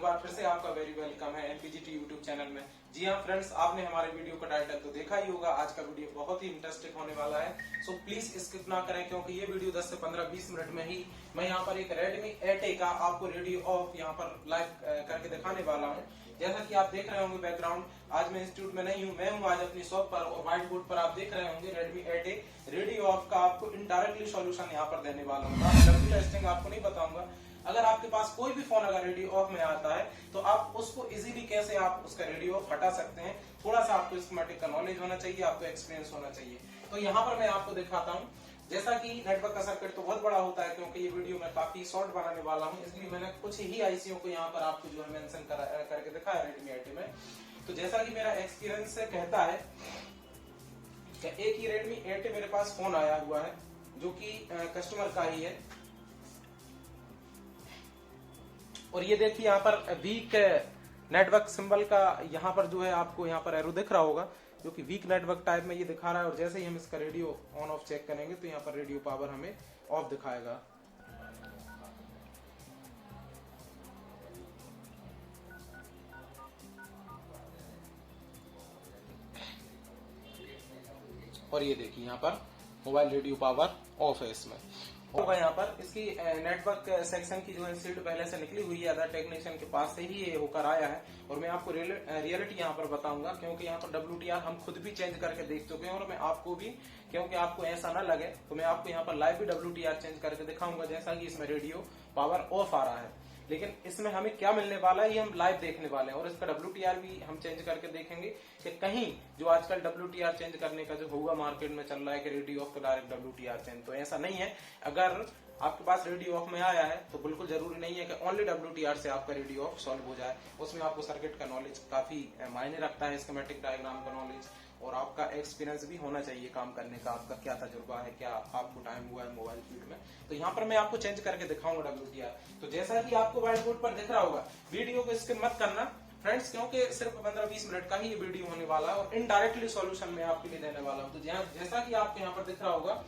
एक बार फिर से आपका वेरी वेलकम है एमपीजीटी यूट्यूब चैनल में। जी हाँ फ्रेंड्स, आपने हमारे वीडियो का टाइटल तो देखा ही होगा। आज का वीडियो बहुत ही इंटरेस्टिंग होने वाला है, सो प्लीज स्किप ना करें क्योंकि ये वीडियो 10 से 15-20 मिनट में ही मैं यहाँ पर एक Redmi 8A का आपको रेडियो ऑफ यहाँ पर लाइव करके दिखाने वाला हूँ। जैसा कि आप देख रहे होंगे बैकग्राउंड, आज मैं इंस्टीट्यूट में नहीं हूँ, मैं हूँ आज अपनी शॉप पर और व्हाइट बोर्ड पर आप देख रहे होंगे Redmi 8A रेडियो ऑफ का आपको इनडायरेक्टली सॉल्यूशन यहाँ पर देने वाला हूँ। डब्ल्यू टेस्टिंग आपको नहीं बताऊंगा। अगर आपके पास कोई भी फोन अगर रेडियो ऑफ में आता है तो आप उसको इजीली कैसे आप उसका रेडियो ऑफ हटा सकते हैं, थोड़ा सा आपको स्कीमेटिक का नॉलेज होना चाहिए, आपको एक्सपीरियंस होना चाहिए। तो यहाँ पर मैं आपको दिखाता हूँ। जैसा कि नेटवर्क का सर्किट तो बहुत बड़ा होता है, क्योंकि ये वीडियो मैं काफी शॉर्ट बनाने वाला हूँ, इसलिए मैंने कुछ ही आईसीओ को यहाँ पर आपको जो है मेंशन करके दिखाया Redmi 8A में। तो जैसा कि मेरा एक्सपीरियंस कहता है कि एक ही Redmi 8A मेरे पास फोन आया हुआ है जो कि कस्टमर का ही है, और ये देखिए यहाँ पर वीक नेटवर्क सिंबल का यहाँ पर जो है आपको यहाँ पर एरो दिख रहा होगा, जो कि वीक नेटवर्क टाइप में ये दिखा रहा है। और जैसे ही हम इसका रेडियो ऑन ऑफ चेक करेंगे तो यहाँ पर रेडियो पावर हमें ऑफ दिखाएगा। और ये देखिए यहाँ पर मोबाइल रेडियो पावर ऑफ है। इसमें होगा यहाँ पर इसकी नेटवर्क सेक्शन की जो है सीट पहले से निकली हुई है, अदर टेक्नीशियन के पास से ही ये होकर आया है। और मैं आपको रियलिटी यहाँ पर बताऊंगा, क्योंकि यहाँ पर WTR हम खुद भी चेंज करके देख चुके हैं, और मैं आपको भी, क्योंकि आपको ऐसा ना लगे तो मैं आपको यहाँ पर लाइव भी WTR चेंज करके दिखाऊंगा। जैसा कि इसमें रेडियो पावर ऑफ आ रहा है, लेकिन इसमें हमें क्या मिलने वाला है ये हम लाइव देखने वाले हैं। और इसका WTR भी हम चेंज करके देखेंगे कि कहीं जो आजकल WTR चेंज करने का जो हुआ मार्केट में चल रहा है कि रेडियो ऑफ का डायरेक्ट WTR चेंज, तो ऐसा नहीं है। अगर आपके पास रेडियो ऑफ में आया है तो बिल्कुल जरूरी नहीं है कि ओनली WTR से आपका रेडियो ऑफ सॉल्व हो जाए। उसमें आपको सर्किट का नॉलेज काफी मायने रखता है, स्कीमेटिक डायग्राम का नॉलेज, और आपका एक्सपीरियंस भी होना चाहिए काम करने का, आपका क्या तजुर्बा है, क्या आपको टाइम हुआ है मोबाइल फील्ड में। तो यहाँ पर मैं आपको चेंज करके दिखाऊंगा WTR। तो जैसा कि आपको व्हाइट बोर्ड पर दिख रहा होगा, वीडियो को स्किप मत करना फ्रेंड्स, क्योंकि सिर्फ 15-20 मिनट का ही ये वीडियो होने वाला है और इनडायरेक्टली सॉल्यूशन मैं आपके लिए देने वाला हूँ। तो जैसा कि आपको यहाँ पर दिख रहा होगा,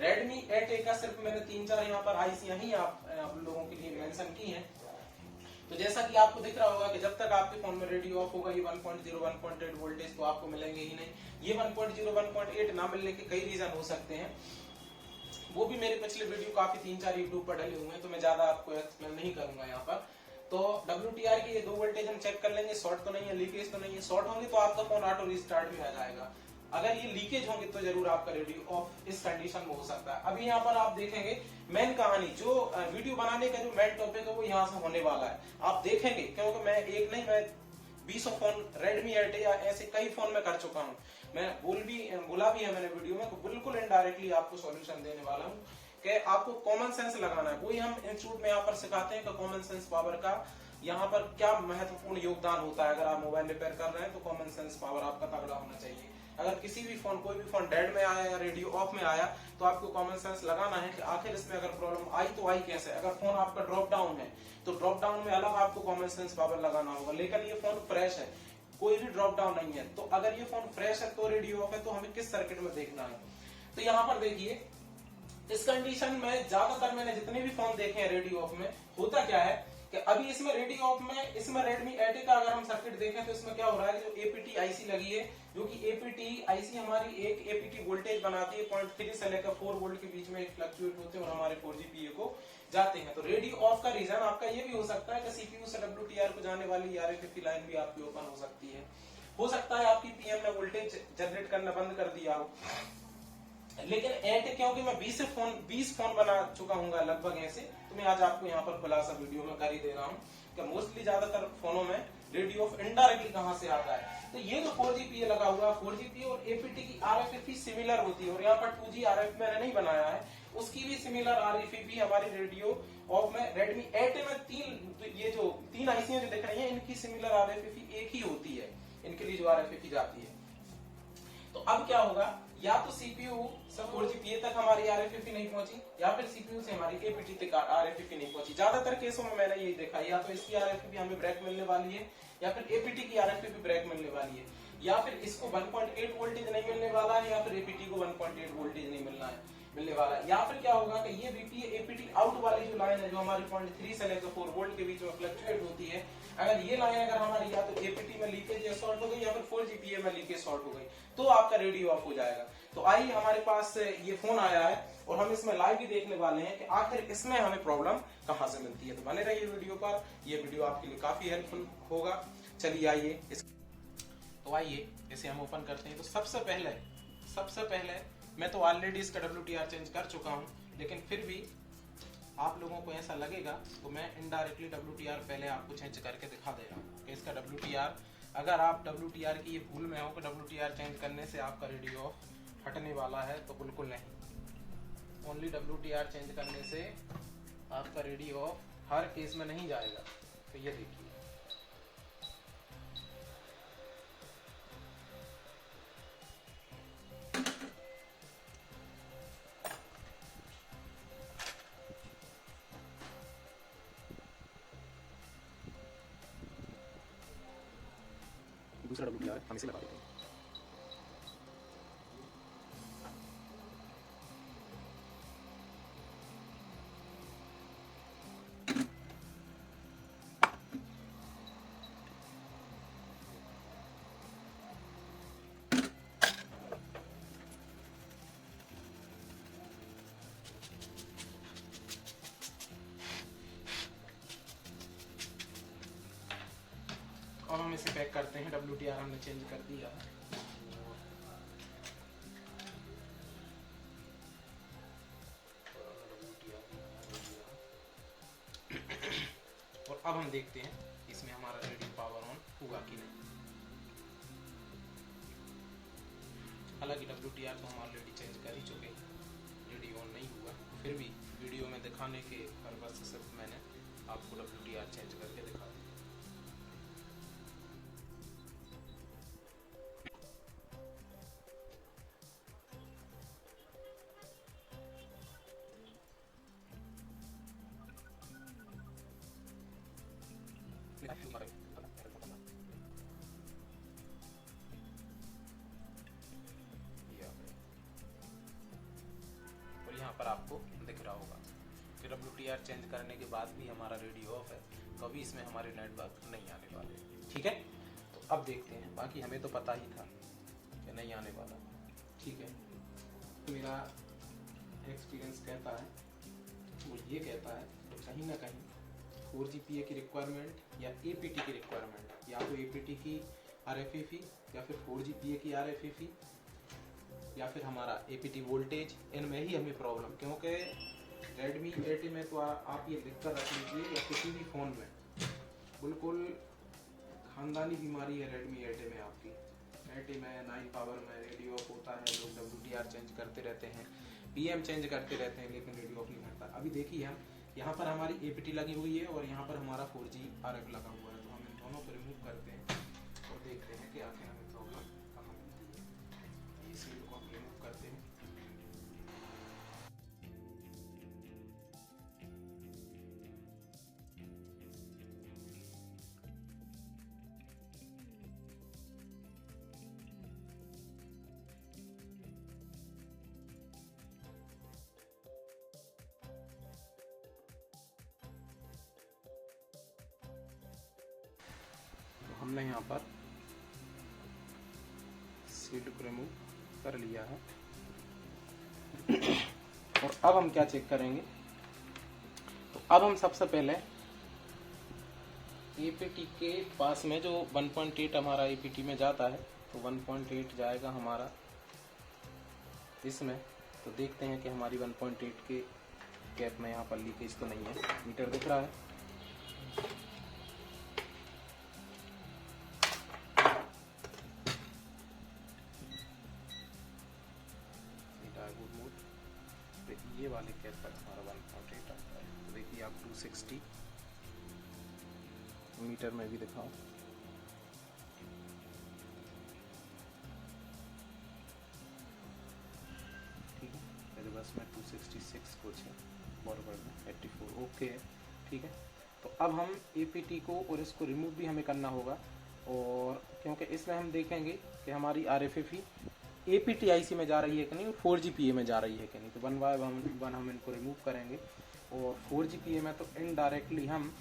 Redmi 8A का सिर्फ मैंने 3-4 यहाँ पर आईसियां ही आप लोगों के लिए मेंशन की हैं। तो जैसा कि आपको दिख रहा होगा कि जब तक आपके फोन में रेडियो ऑफ होगा ये 1.0 1.8 वोल्टेज तो आपको मिलेंगे ही नहीं। ये 1.0 1.8 ना मिलने के कई रीजन हो सकते हैं, वो भी मेरे पिछले वीडियो काफी 3-4 यूट्यूब पर डले हुए हैं, तो मैं ज्यादा आपको एक्सप्लेन नहीं करूंगा यहाँ पर। तो WTR के ये 2 वोल्टेज हम चेक कर लेंगे, शॉर्ट तो नहीं है, लीकेज तो नहीं है। शॉर्ट होंगे तो आपका फोन ऑटो रिस्टार्ट भी आ जाएगा, अगर ये लीकेज होंगे तो जरूर आपका रेडियो ऑफ इस कंडीशन में हो सकता है। अभी यहाँ पर आप देखेंगे मेन कहानी, जो वीडियो बनाने का जो मेन टॉपिक है वो यहाँ से होने वाला है, आप देखेंगे, क्योंकि मैं एक नहीं, मैं 20 फोन Redmi 8A या ऐसे कई फोन में कर चुका हूँ। मैं बोला भी है मैंने वीडियो में, तो बिल्कुल इनडायरेक्टली आपको सॉल्यूशन देने वाला हूँ कि आपको कॉमन सेंस लगाना है। वही हम इंस्टीट्यूट में यहाँ पर सिखाते हैं कि कॉमन सेंस पावर का यहाँ पर क्या महत्वपूर्ण योगदान होता है। अगर आप मोबाइल रिपेयर कर रहे हैं तो कॉमन सेंस पावर आपका तगड़ा होना चाहिए। अगर किसी भी फोन, कोई भी फोन डेड में आया या रेडियो ऑफ में आया, तो आपको कॉमन सेंस लगाना है कि आखिर इसमें अगर प्रॉब्लम आई तो आई कैसे। अगर फोन आपका ड्रॉप डाउन है तो ड्रॉप डाउन में अलग आपको कॉमन सेंस पावर लगाना होगा, लेकिन ये फोन फ्रेश है, कोई भी ड्रॉप डाउन नहीं है। तो अगर ये फोन फ्रेश है तो रेडियो ऑफ है, तो हमें किस सर्किट में देखना है। तो यहाँ पर देखिए, इस कंडीशन में ज्यादातर मैंने जितने भी फोन देखे हैं रेडियो ऑफ में, होता क्या है कि अभी इसमें रेडियो ऑफ में, इसमें Redmi 8A का अगर हम सर्किट देखें तो इसमें क्या हो रहा है कि जो APT IC लगी है, जो कि APT IC हमारी एक APT वोल्टेज बनाती है 0.3 से लेकर 4 वोल्ट के बीच में फ्लक्चुएट होते हैं और हमारे 4GPA को जाते हैं। तो रेडियो ऑफ का रीजन आपका ये भी हो सकता है कि CPU से WTR को जाने वाली RFFE लाइन भी आपकी ओपन हो सकती है। हो सकता है आपकी PM ने वोल्टेज जनरेट करना बंद कर दिया हो। लेकिन 8 क्योंकि मैं 20 फोन बना चुका हूँ लगभग ऐसे, तो मैं आज आपको यहाँ पर खुलासा वीडियो में कर ही दे रहा हूँ कि मोस्टली ज्यादातर फोनों में रेडियो ऑफ इनडायरेक्टली कहाँ से आता है। तो ये जो 4GPA लगा हुआ, 4GPA और APT की RFFE सिमिलर होती है, और यहाँ पर 2G RF मैंने नहीं बनाया है, उसकी भी सिमिलर RFFE हमारी रेडियो ऑफ में Redmi 8A में ये जो 3 आईसियां जो दिख रही है, इनकी सिमिलर RFFE एक ही होती है, इनके लिए जो RFFE जाती है। तो अब क्या होगा, या तो CPU से 4GPA तक हमारी RFFE नहीं पहुंची, या फिर CPU से हमारी APT तक RFFE नहीं पहुंची। ज्यादातर केसों में मैंने यही देखा, या तो इसकी RFFE हमें ब्रेक मिलने वाली है, या फिर APT की RFFE ब्रेक मिलने वाली है, या फिर इसको 1.8 वोल्टेज नहीं मिलने वाला है, या फिर APT को 1.8 वोल्टेज नहीं मिलना है। मिलने वाला है। या फिर क्या होगा कि ये VPA APT आउट वाली जो लाइन है जो हमारी 0.3 से लेकर 4 वोल्ट के बीच में फ्लक्चुएट होती है, अगर ये लाइन अगर हमारी या तो APT में लीकेज या शॉर्ट हो गई या फिर 4GPA में लीकेज शॉर्ट हो गई तो आपका रेडियो ऑफ हो जाएगा। तो आइए हमारे पास ये फोन आया है और हम इसमें लाइव भी देखने वाले हैं कि आखिर इसमें हमें प्रॉब्लम कहां से मिलती है। तो बने रहिए वीडियो पर, ये वीडियो आपके लिए काफी हेल्पफुल होगा। चलिए आइए तो आइए इसे हम ओपन करते हैं। तो सबसे पहले मैं तो ऑलरेडी इसका WTR चेंज कर चुका हूं, लेकिन फिर भी आप लोगों को ऐसा लगेगा तो मैं इनडायरेक्टली WTR पहले आपको चेंज करके दिखा दे रहा हूँ कि इसका WTR, अगर आप WTR की ये भूल में हो कि WTR चेंज करने से आपका रेडियो ऑफ हटने वाला है, तो बिल्कुल नहीं। ओनली WTR चेंज करने से आपका रेडियो ऑफ हर केस में नहीं जाएगा। तो ये देखिए, दूसरा WTR हम इसे लगा देते हैं। और हम इसे पैक करते हैं। WTR हमने चेंज कर दिया है। और अब हम देखते हैं इसमें हमारा रेडियो पावर ऑन हुआ कि नहीं। हालांकि WTR तो हम ऑलरेडी चेंज कर ही चुके हैं, रेडियो ऑन नहीं हुआ। फिर भी वीडियो में दिखाने के पर्पज से सिर्फ मैंने आपको WTR चेंज करके दिखा दिया। और यहाँ पर आपको दिख रहा होगा कि WTR चेंज करने के बाद भी हमारा रेडियो ऑफ है, तो अभी इसमें हमारे नेटवर्क नहीं आने वाले। ठीक है, तो अब देखते हैं। बाकी हमें तो पता ही था कि नहीं आने वाला। ठीक है, मेरा एक्सपीरियंस कहता है, वो ये कहता है तो कहीं ना कहीं 4GPA की रिक्वायरमेंट या APT की रिक्वायरमेंट, या तो APT की RFFE या फिर 4GPA की RFFE या फिर हमारा APT वोल्टेज, इनमें ही हमें प्रॉब्लम। क्योंकि Redmi 8 में तो आप ये लिख कर रख लीजिए या किसी भी फ़ोन में, बिल्कुल खानदानी बीमारी है Redmi 8 में आपकी। 8 में 9 पावर में रेडियो ऑफ होता है, लोग WTR चेंज करते रहते हैं, PM चेंज करते रहते हैं, लेकिन रेडियो ऑफ नहीं होता। अभी देखिए हम यहाँ पर हमारी APT लगी हुई है और यहाँ पर हमारा 4G RF लगा हुआ है। तो हम इन दोनों को रिमूव करते हैं और देखते हैं कि आखिर हमें प्रॉब्लम कहाँ मिलती है। इस शील्ड को हम रिमूव करते हैं। हमने यहाँ पर शील्ड को रिमूव कर लिया है। और अब हम क्या चेक करेंगे, तो अब हम सबसे पहले APT के पास में जो 1.8 हमारा APT में जाता है, तो 1.8 जाएगा हमारा इसमें। तो देखते हैं कि हमारी 1.8 के कैप में यहाँ पर लीकेज तो नहीं है। मीटर दिख रहा है, ये वाले कैप पर हमारा 1.8 आता है। तो देखिए आप 260 मीटर में भी दिखाओ। ठीक है, मेरे पास में 266 कुछ है, फॉरवर्ड में 84 ओके है। ठीक है, तो अब हम APT को और इसको रिमूव भी हमें करना होगा। और क्योंकि इसमें हम देखेंगे कि हमारी RFFE APTIC में जा रही है कि नहीं और 4GPA में जा रही है कि नहीं। तो वन बाय वन हम इनको रिमूव करेंगे। और 4GPA में तो इनडायरेक्टली हम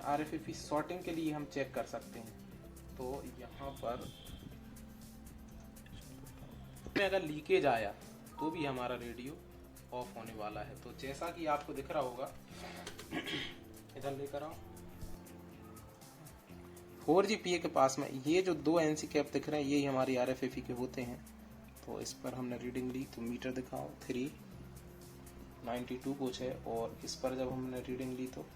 RFFE सॉर्टिंग के लिए हम चेक कर सकते हैं। तो यहाँ पर अगर लीकेज आया तो भी हमारा रेडियो ऑफ होने वाला है। तो जैसा कि आपको दिख रहा होगा, इधर लेकर आओ, 4GPA के पास में ये जो 2 NC कैप दिख रहे हैं यही हमारी RFFE के होते हैं। तो इस पर हमने रीडिंग ली तो मीटर दिखाओ 392 कुछ है, और इस पर जब हमने रीडिंग ली तो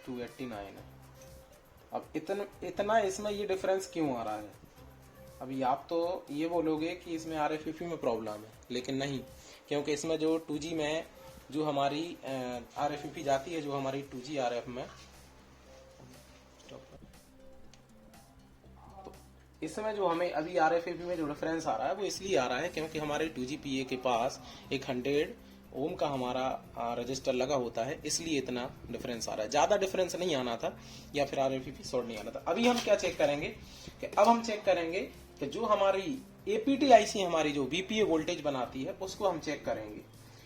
289 है। अब इतना इसमें ये डिफरेंस क्यों आ रहा है? अभी आप तो ये बोलोगे कि इसमें RFFE में प्रॉब्लम है, लेकिन नहीं, क्योंकि इसमें जो 2G में जो हमारी RFFE जाती है, जो हमारी 2G RF में, तो इसमें जो हमें अभी RFFE में जो डिफरेंस आ रहा है वो इसलिए आ रहा है क्योंकि हमारे 2GPA के पास एक 100 ओम का हमारा रजिस्टर लगा होता है, इसलिए इतना डिफरेंस आ रहा है। ज़्यादा डिफरेंस नहीं आना था या फिर RFFE शॉर्ट नहीं आना था। अभी हम क्या चेक करेंगे कि अब हम चेक करेंगे कि जो हमारी APTIC हमारी जो VPA वोल्टेज बनाती है उसको हम चेक करेंगे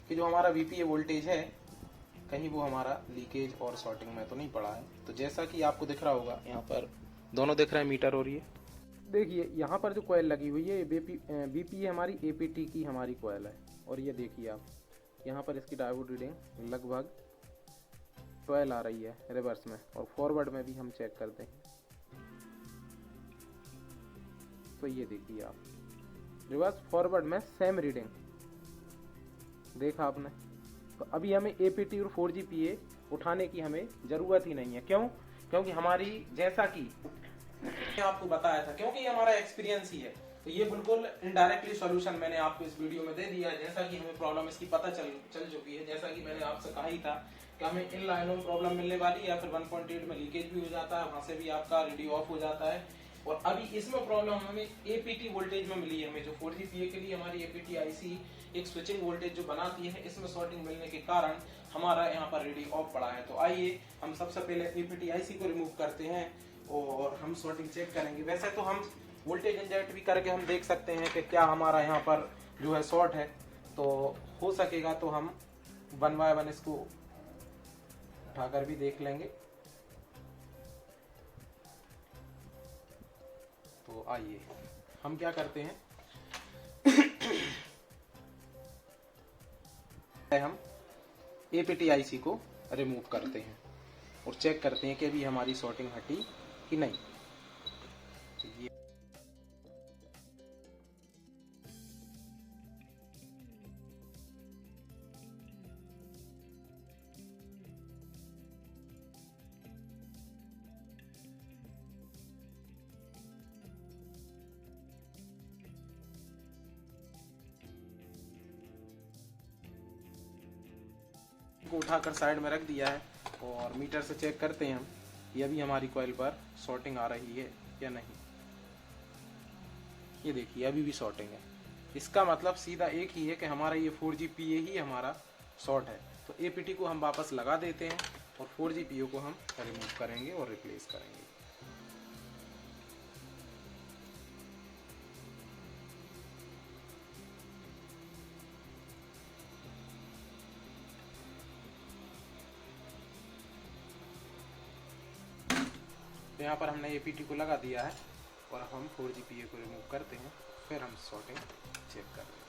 कि जो हमारा VPA वोल्टेज है कहीं वो हमारा लीकेज और शॉर्टिंग में तो नहीं पड़ा है। तो जैसा कि आपको दिख रहा होगा, यहाँ पर दोनों दिख रहे हैं मीटर, और ये देखिए यहाँ पर जो कॉइल लगी हुई है VPA हमारी APT की हमारी कॉइल है। और ये देखिए आप यहाँ पर इसकी डायोड रीडिंग लगभग 12 आ रही है रिवर्स में, और फॉरवर्ड में भी हम चेक करते हैं तो ये देखिए आप रिवर्स फॉरवर्ड में सेम रीडिंग देखा आपने। तो अभी हमें APT और 4GPA उठाने की हमें जरूरत ही नहीं है। क्यों? क्योंकि हमारी, जैसा कि आपको बताया था, क्योंकि ये हमारा एक्सपीरियंस ही है, तो ये बिल्कुल इनडायरेक्टली सॉल्यूशन मैंने आपको इस वीडियो में दे दिया है। जैसा कि हमें प्रॉब्लम इसकी पता चल चुकी है, जैसा कि मैंने आपसे कहा ही था कि हमें इन लाइनों में प्रॉब्लम मिलने वाली है, या फिर 1.8 में लीकेज भी हो जाता है, वहां से भी आपका रेडियो ऑफ हो जाता है। और अभी इसमें प्रॉब्लम हमें APT वोल्टेज में मिली है। हमें जो 4GPA के लिए हमारी APTIC एक स्विचिंग वोल्टेज जो बनाती है, इसमें शॉर्टिंग मिलने के कारण हमारा यहाँ पर रेडियो ऑफ पड़ा है। तो आइए हम सबसे पहले APTIC को रिमूव करते हैं और हम शॉर्टिंग चेक करेंगे। वैसे तो हम वोल्टेज इंजेक्ट भी करके हम देख सकते हैं कि क्या हमारा यहाँ पर जो है शॉर्ट है। तो हो सकेगा तो हम 1 बाय 1 इसको उठाकर भी देख लेंगे। तो आइए हम क्या करते हैं, हम APTIC को रिमूव करते हैं और चेक करते हैं कि अभी हमारी शॉर्टिंग हटी कि नहीं। तो ये को उठाकर साइड में रख दिया है और मीटर से चेक करते हैं हम कि अभी हमारी कॉइल पर शॉर्टिंग आ रही है या नहीं। ये देखिए अभी भी शॉर्टिंग है। इसका मतलब सीधा एक ही है कि हमारा ये 4GPA ही हमारा शॉर्ट है। तो APT को हम वापस लगा देते हैं और 4GPA को हम रिमूव करेंगे और रिप्लेस करेंगे। तो यहाँ पर हमने APT को लगा दिया है और हम 4GPA को रिमूव करते हैं, फिर हम शॉर्टिंग चेक कर लेंगे।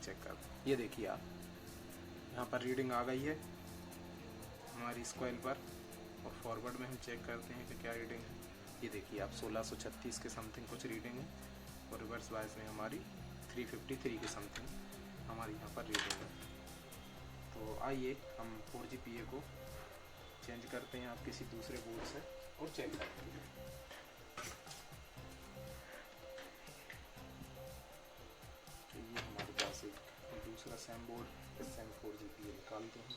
चेक कर, ये देखिए आप यहाँ पर रीडिंग आ गई है हमारी इस कॉइल पर, और फॉरवर्ड में हम चेक करते हैं कि क्या रीडिंग है। ये देखिए आप 1636 के समथिंग कुछ रीडिंग है, और रिवर्स बायस में हमारी 353 के समथिंग हमारी यहाँ पर रीडिंग है। तो आइए हम 4GPA को चेंज करते हैं आप किसी दूसरे बोर्ड से और चेक करते हैं। तो ये हमारे पास एक दूसरा सैम बोर्ड, इस सैम 4GPA निकालते हैं।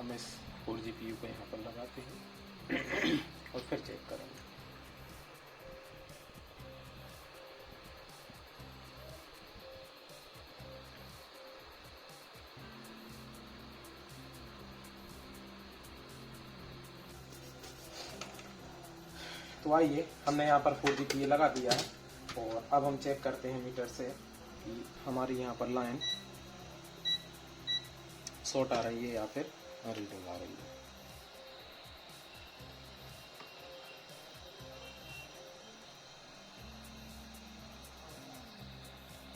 हम इस 4 GPU को यहाँ पर लगाते हैं और फिर चेक करेंगे। तो आइए, हमने यहाँ पर 4 GPU लगा दिया है और अब हम चेक करते हैं मीटर से कि हमारी यहाँ पर लाइन शॉर्ट आ रही है या फिर रीडिंग आ रही है।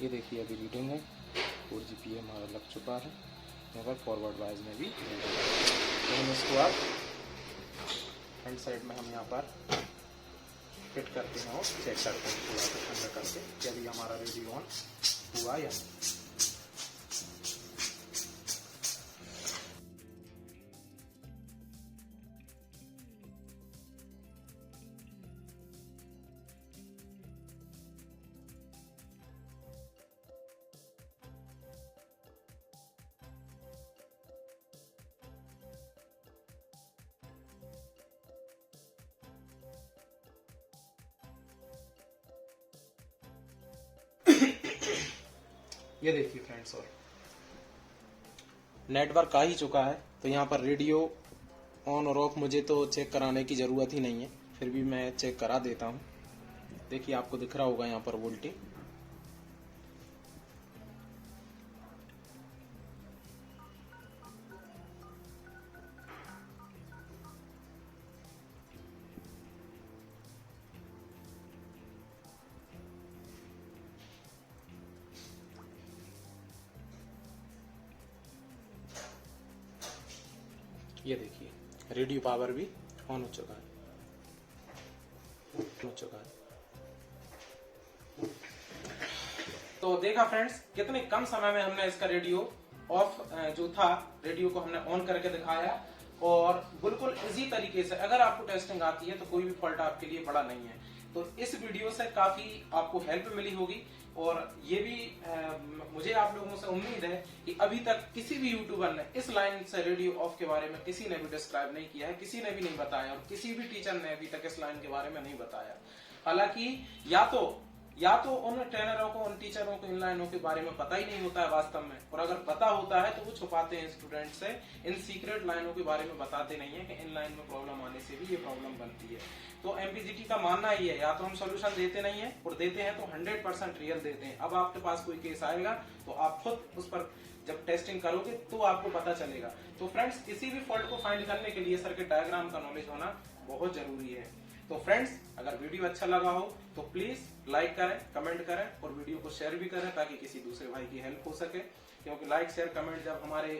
ये देखिए अभी रीडिंग है, 4 GPU हमारा लग चुका है। यहाँ पर फॉरवर्ड वाइज में भी तो हम इसको अब फ्रंट साइड में हम यहाँ पर फिट करते हैं और चेक करते हैं थोड़ा सा ठंडा करके कि अभी हमारा रेडियो ऑन हुआ या नहीं। ये देखिए फ्रेंड्स, और नेटवर्क आ ही चुका है। तो यहाँ पर रेडियो ऑन और ऑफ मुझे तो चेक कराने की ज़रूरत ही नहीं है, फिर भी मैं चेक करा देता हूँ। देखिए आपको दिख रहा होगा यहाँ पर वोल्टेज। ये देखिए रेडियो पावर भी ऑन हो चुका है, तो देखा फ्रेंड्स, कितने कम समय में हमने इसका रेडियो ऑफ जो था रेडियो को हमने ऑन करके दिखाया और बिल्कुल इजी तरीके से। अगर आपको टेस्टिंग आती है तो कोई भी फॉल्ट आपके लिए बड़ा नहीं है। तो इस वीडियो से काफी आपको हेल्प मिली होगी और ये भी मुझे आप लोगों से उम्मीद है कि अभी तक किसी भी यूट्यूबर ने इस लाइन से रेडियो ऑफ के बारे में किसी ने भी डिस्क्राइब नहीं किया है, किसी ने भी नहीं बताया और किसी भी टीचर ने अभी तक इस लाइन के बारे में नहीं बताया। हालांकि या तो उन ट्रेनरों को, उन टीचरों को इन लाइनों के बारे में पता ही नहीं होता है वास्तव में, और अगर पता होता है तो वो छुपाते हैं स्टूडेंट से, इन सीक्रेट लाइनों के बारे में बताते नहीं है कि इन लाइन में प्रॉब्लम आने से भी ये प्रॉब्लम बनती है। तो एमपीजीटी का मानना ही है, या तो हम सोल्यूशन देते नहीं है और देते हैं तो 100% रियल देते हैं। अब आपके पास कोई केस आएगा तो आप खुद उस पर जब टेस्टिंग करोगे तो आपको पता चलेगा। तो फ्रेंड्स, किसी भी फॉल्ट को फाइंड करने के लिए सर्किट डायग्राम का नॉलेज होना बहुत जरूरी है। तो फ्रेंड्स, अगर वीडियो अच्छा लगा हो तो प्लीज लाइक करें, कमेंट करें और वीडियो को शेयर भी करें ताकि किसी दूसरे भाई की हेल्प हो सके, क्योंकि लाइक शेयर कमेंट जब हमारे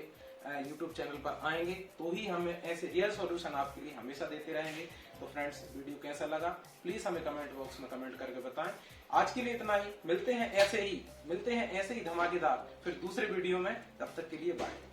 YouTube चैनल पर आएंगे तो ही हम ऐसे रियल सॉल्यूशन आपके लिए हमेशा देते रहेंगे। तो फ्रेंड्स, वीडियो कैसा लगा प्लीज हमें कमेंट बॉक्स में कमेंट करके बताएं। आज के लिए इतना ही, मिलते हैं ऐसे ही धमाकेदार फिर दूसरे वीडियो में। तब तक के लिए बाय।